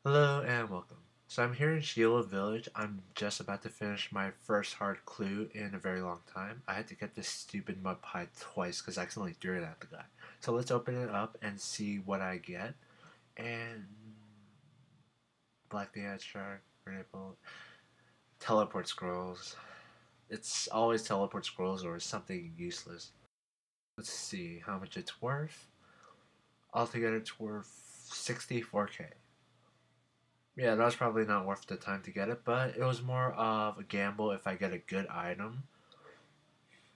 Hello and welcome. So I'm here in Sheila Village. I'm just about to finish my first hard clue in a very long time. I had to get this stupid mud pie twice because I accidentally threw it at the guy. So let's open it up and see what I get. And Black the Edge Shark, Renable, Teleport Scrolls. It's always Teleport Scrolls or something useless. Let's see how much it's worth. Altogether it's worth 64k. Yeah, that was probably not worth the time to get it, but it was more of a gamble. If I get a good item,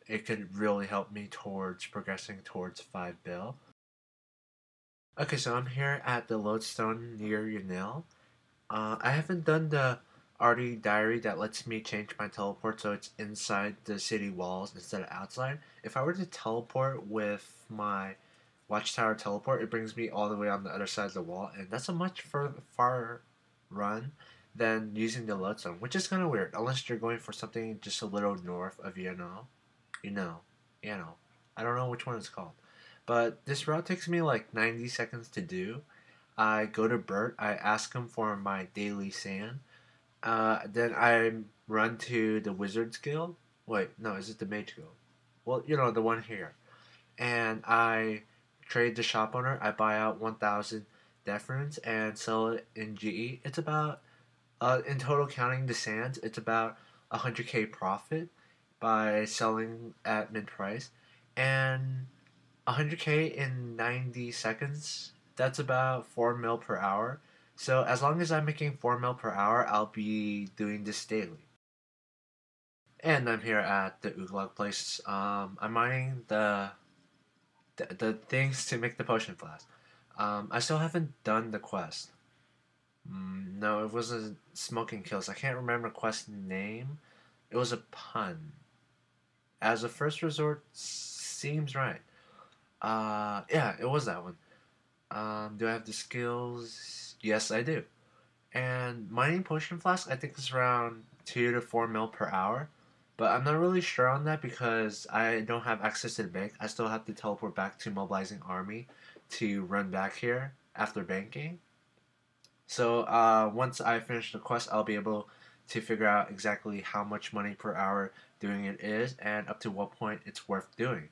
it could really help me towards progressing towards 5 bill. Okay, so I'm here at the lodestone near Unil. I haven't done the Arty diary that lets me change my teleport so it's inside the city walls instead of outside. If I were to teleport with my Watchtower teleport, it brings me all the way on the other side of the wall, and that's a much far run than using the lodestone, which is kind of weird, unless you're going for something just a little north of you know, you know. I don't know which one it's called, but this route takes me like 90 seconds to do. I go to Bert, I ask him for my daily sand. Then I run to the Wizards Guild. Wait, no, is it the Mage Guild? Well, the one here. And I trade the shop owner. I buy out 1,000 Death Runes and sell it in GE. It's about, in total counting the sands, it's about 100k profit by selling at mid price. And 100k in 90 seconds, that's about 4 mil per hour. So as long as I'm making 4 mil per hour, I'll be doing this daily. And I'm here at the Ooglog place. I'm mining the things to make the potion flask. I still haven't done the quest. No, it wasn't smoking kills. I can't remember the quest name. It was a pun. As a first resort seems right. Yeah, it was that one. Do I have the skills? Yes, I do. And mining potion flask, I think is around 2 to 4 mil per hour. But I'm not really sure on that because I don't have access to the bank. I still have to teleport back to mobilizing army to run back here after banking. So once I finish the quest, I'll be able to figure out exactly how much money per hour doing it is and up to what point it's worth doing.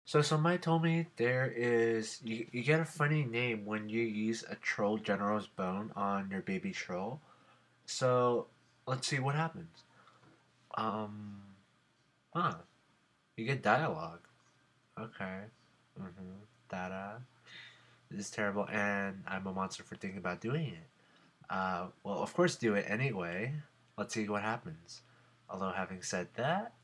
So somebody told me you get a funny name when you use a troll general's bone on your baby troll. So let's see what happens. Um, huh? You get dialogue. Okay. Mm-hmm. Dada. This is terrible, and I'm a monster for thinking about doing it. Well, of course, do it anyway. Let's see what happens. Although, having said that,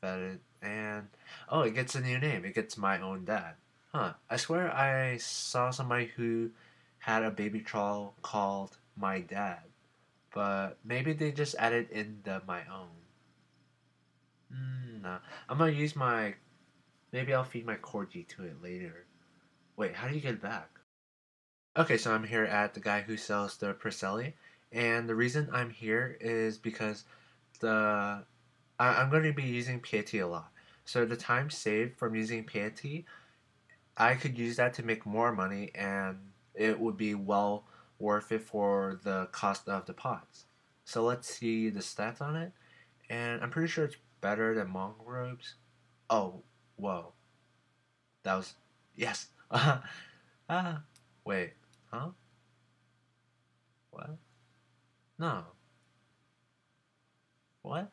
oh, it gets a new name. It gets my own dad. Huh. I swear I saw somebody who had a baby troll called my dad, but maybe they just added in the my own. No. I'm gonna use my. Maybe I'll feed my corgi to it later. Wait, how do you get it back? Okay, so I'm here at the guy who sells the Perselli, and the reason I'm here is because I'm going to be using Piety a lot. So the time saved from using Piety, I could use that to make more money, and it would be well worth it for the cost of the pots. So let's see the stats on it, and I'm pretty sure it's better than Mongol robes. Oh, whoa, that was yes. Ah, wait, huh? What? No, what?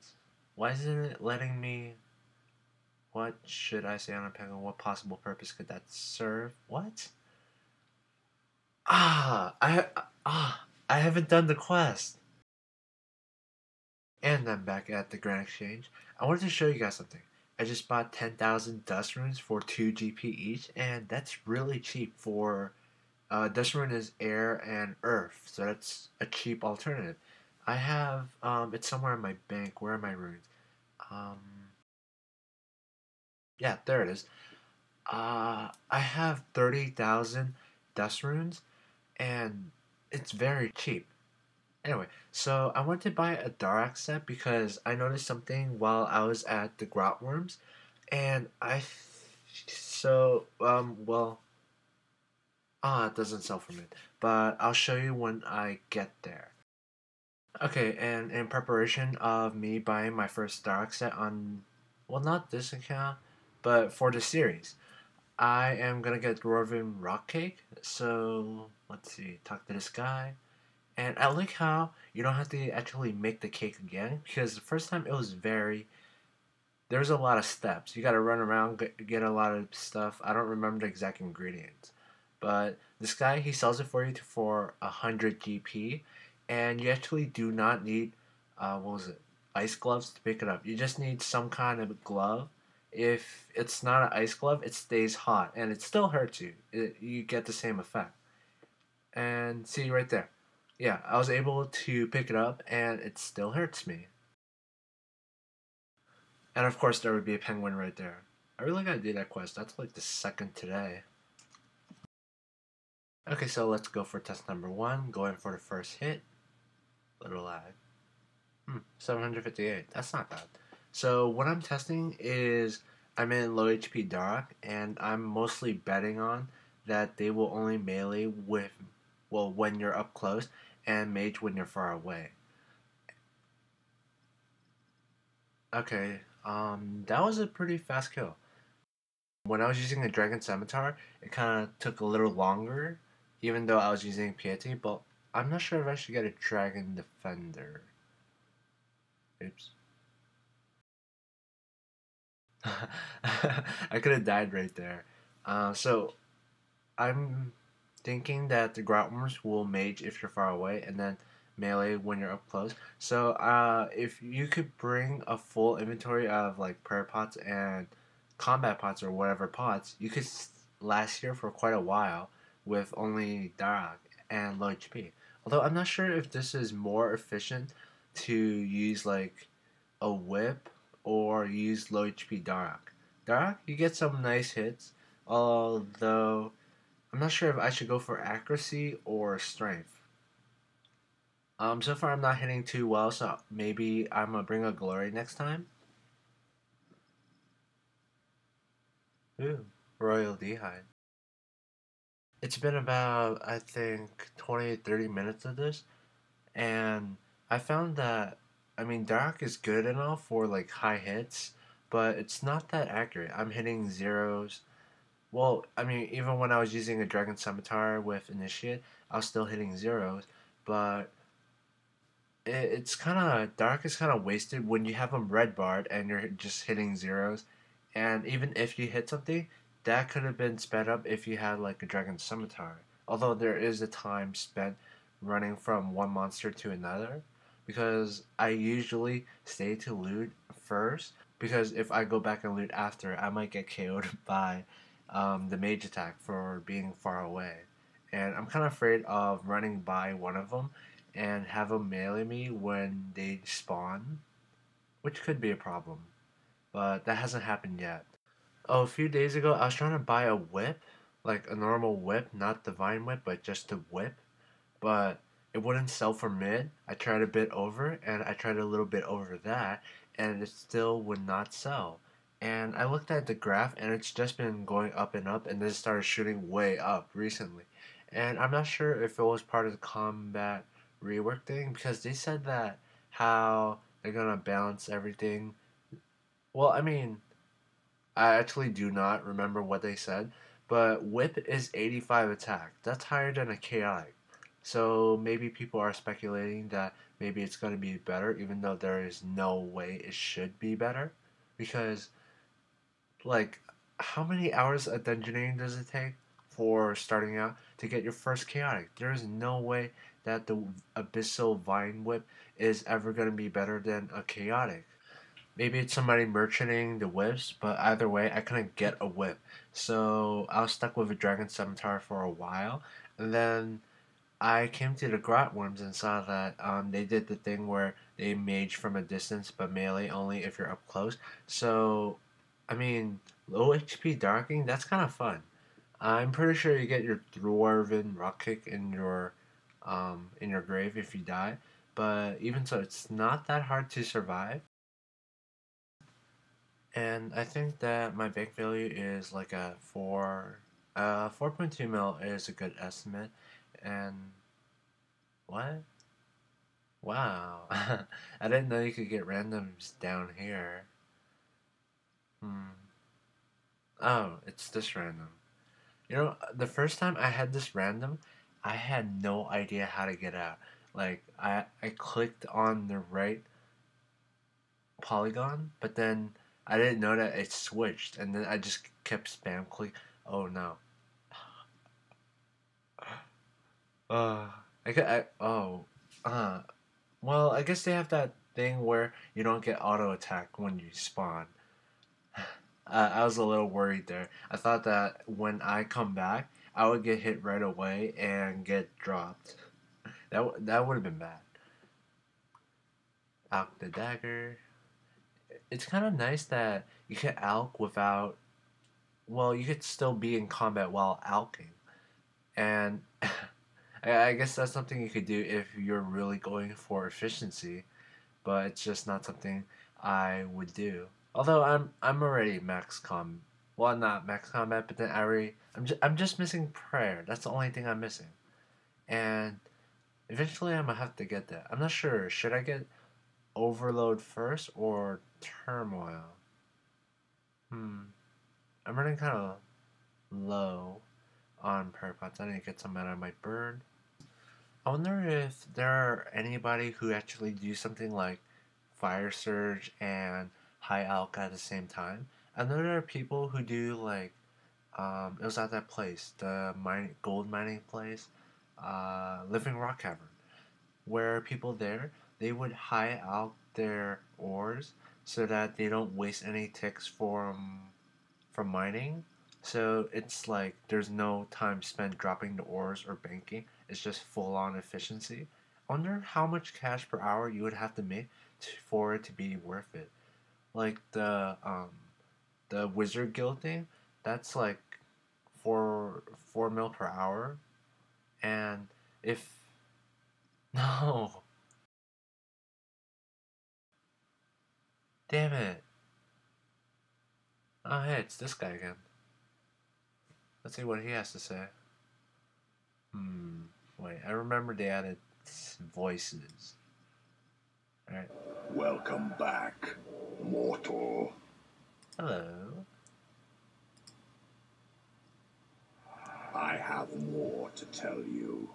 Why isn't it letting me? What should I say on a penguin? What possible purpose could that serve? What? I haven't done the quest. And I'm back at the Grand Exchange. I wanted to show you guys something. I just bought 10,000 dust runes for 2 GP each, and that's really cheap for dust rune is air and earth, so that's a cheap alternative. I have it's somewhere in my bank. Where are my runes? Um, yeah, there it is. I have 30,000 dust runes, and it's very cheap. Anyway, so I wanted to buy a Dharok set because I noticed something while I was at the Grotworms, and well, Ah, it doesn't sell from it, but I'll show you when I get there. Okay, and in preparation of me buying my first Dharok set on, well, not this account, but for the series, I am gonna get Dwarven Rock Cake. So let's see, talk to this guy, and I like how you don't have to actually make the cake again because the first time it was very. There's a lot of steps. You got to run around, get a lot of stuff. I don't remember the exact ingredients, but this guy he sells it for you for 100 GP, and you actually do not need what was it, ice gloves to pick it up. You just need some kind of glove. If it's not an ice glove, it stays hot and it still hurts you. You get the same effect. And see right there. Yeah, I was able to pick it up and it still hurts me. And of course, there would be a penguin right there. I really gotta do that quest. That's like the second today. Okay, so let's go for test number 1. Going for the first hit. Little lag. 758. That's not bad. So what I'm testing is I'm in low HP Dharok, and I'm mostly betting on that they will only melee with, well, when you're up close, and mage when you're far away. Okay, that was a pretty fast kill. When I was using a Dragon Scimitar, it kind of took a little longer, even though I was using Piety, but I'm not sure if I should get a Dragon Defender. Oops. I could have died right there. So I'm thinking that the Grotworms will mage if you're far away, and then melee when you're up close. So if you could bring a full inventory of like prayer pots and combat pots or whatever pots, you could last here for quite a while with only Dharok and low HP. Although I'm not sure if this is more efficient to use like a whip or use low HP Dharok. Dharok, you get some nice hits, although I'm not sure if I should go for accuracy or strength. So far I'm not hitting too well, so maybe I'm gonna bring a glory next time. Ooh, Royal D'hide. It's been about, I think, 20 30 minutes of this, and I found that, I mean, Dark is good enough for like high hits, but it's not that accurate. I'm hitting zeros. Well, I mean, even when I was using a Dragon Scimitar with Initiate, I was still hitting zeros, but it's kind of Dark is kind of wasted when you have them red barred and you're just hitting zeros. And even if you hit something, that could have been sped up if you had like a Dragon Scimitar. Although there is a time spent running from one monster to another, because I usually stay to loot first. Because if I go back and loot after, I might get KO'd by the mage attack for being far away. And I'm kind of afraid of running by one of them and have them melee me when they spawn, which could be a problem. But that hasn't happened yet. Oh, a few days ago, I was trying to buy a whip, like a normal whip, not the vine whip, but just a whip. But it wouldn't sell for mid. I tried a bit over, and I tried a little bit over that, and it still would not sell. And I looked at the graph, and it's just been going up and up, and then it started shooting way up recently. And I'm not sure if it was part of the combat rework thing, because they said that how they're gonna balance everything. Well, I mean, I actually do not remember what they said, but whip is 85 attack. That's higher than a chaotic. So maybe people are speculating that maybe it's going to be better, even though there is no way it should be better. Because, like, how many hours of dungeoneering does it take for starting out to get your first chaotic? There is no way that the Abyssal Vine Whip is ever going to be better than a chaotic. Maybe it's somebody merchanting the whips, but either way, I couldn't get a whip. So I was stuck with a Dragon Scimitar for a while, and then I came to the Grotworms and saw that they did the thing where they mage from a distance, but melee only if you're up close. So, I mean, low HP Darking, that's kind of fun. I'm pretty sure you get your Dwarven Rock Kick in your grave if you die, but even so, it's not that hard to survive. And I think that my bank value is like a 4. 4.2 mil is a good estimate. And what? Wow. I didn't know you could get randoms down here. Hmm. Oh, it's this random. You know, the first time I had this random, I had no idea how to get out. Like, I clicked on the right polygon, but then I didn't know that it switched, and then I just kept spam click. Oh no. Uh, oh, uh, well, I guess they have that thing where you don't get auto attack when you spawn. I was a little worried there. I thought that when I come back, I would get hit right away and get dropped. That would have been bad. Alk the dagger. It's kind of nice that you can alk without. Well, you could still be in combat while alking, and I guess that's something you could do if you're really going for efficiency. But it's just not something I would do. Although I'm already max com. Well, not max combat, but then I'm just missing prayer. That's the only thing I'm missing, and eventually I'm gonna have to get that. I'm not sure. Should I get overload first or turmoil? Hmm. I'm running kind of low on prayer pots. I need to get some out of my bird. I wonder if there are anybody who actually do something like Fire Surge and High Alk at the same time. I know there are people who do like it was at that place, the gold mining place, Living Rock Cavern, where people there they would high out their ores so that they don't waste any ticks from mining. So it's like there's no time spent dropping the ores or banking. It's just full on efficiency. I wonder how much cash per hour you would have to make for it to be worth it. Like the wizard guild thing, that's like 4 mil per hour, and if no, damn it. Oh hey, it's this guy again. Let's see what he has to say. Hmm. Wait, I remember they added voices. Alright. Welcome back, mortal. Hello. I have more to tell you.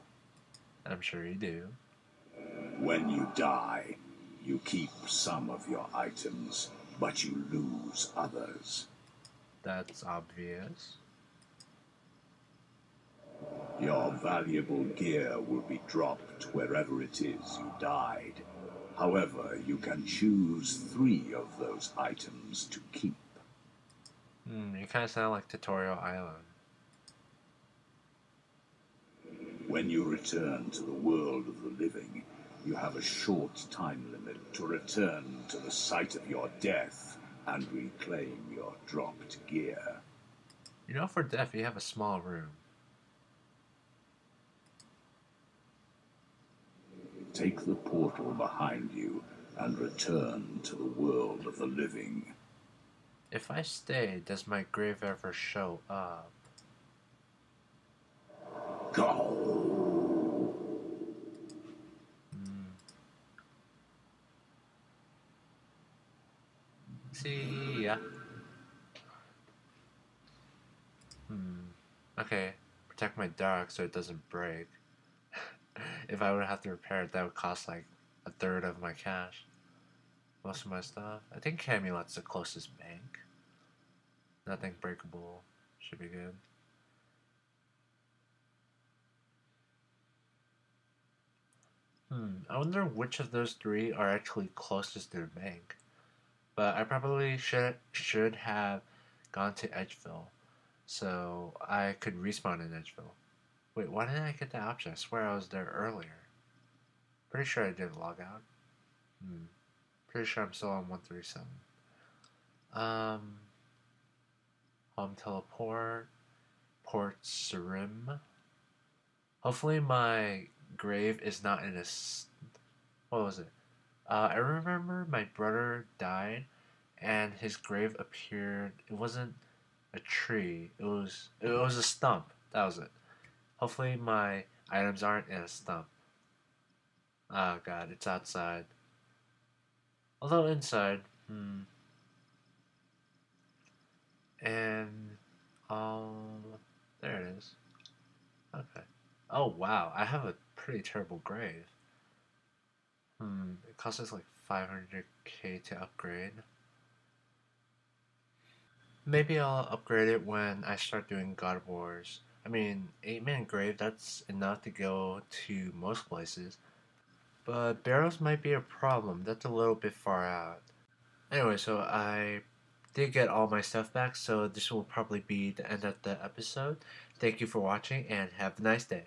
I'm sure you do. When you die, you keep some of your items, but you lose others. That's obvious. Your valuable gear will be dropped wherever it is you died. However, you can choose 3 of those items to keep. You kind of sound like Tutorial Island. When you return to the world of the living, you have a short time limit to return to the site of your death and reclaim your dropped gear. You know, for death, you have a small room. Take the portal behind you and return to the world of the living. If I stay, does my grave ever show up? Go! See ya. Okay. Protect my dark so it doesn't break. If I would have to repair it, that would cost like a third of my cash. Most of my stuff. I think Camulet's the closest bank. Nothing breakable. Should be good. I wonder which of those 3 are actually closest to the bank. But I probably should have gone to Edgeville, so I could respawn in Edgeville. Wait, why didn't I get that option? I swear I was there earlier. Pretty sure I didn't log out. Pretty sure I'm still on 137. Home teleport. Port Sarim. Hopefully my grave is not in a... What was it? I remember my brother died and his grave appeared... It wasn't a tree. It was a stump. That was it. Hopefully my items aren't in a stump. Oh god, it's outside. Although inside, and there it is. Okay. Oh wow, I have a pretty terrible grave. It costs us like 500k to upgrade. Maybe I'll upgrade it when I start doing God Wars. I mean, 8-man grave, that's enough to go to most places. But barrows might be a problem. That's a little bit far out. Anyway, so I did get all my stuff back, so this will probably be the end of the episode. Thank you for watching and have a nice day.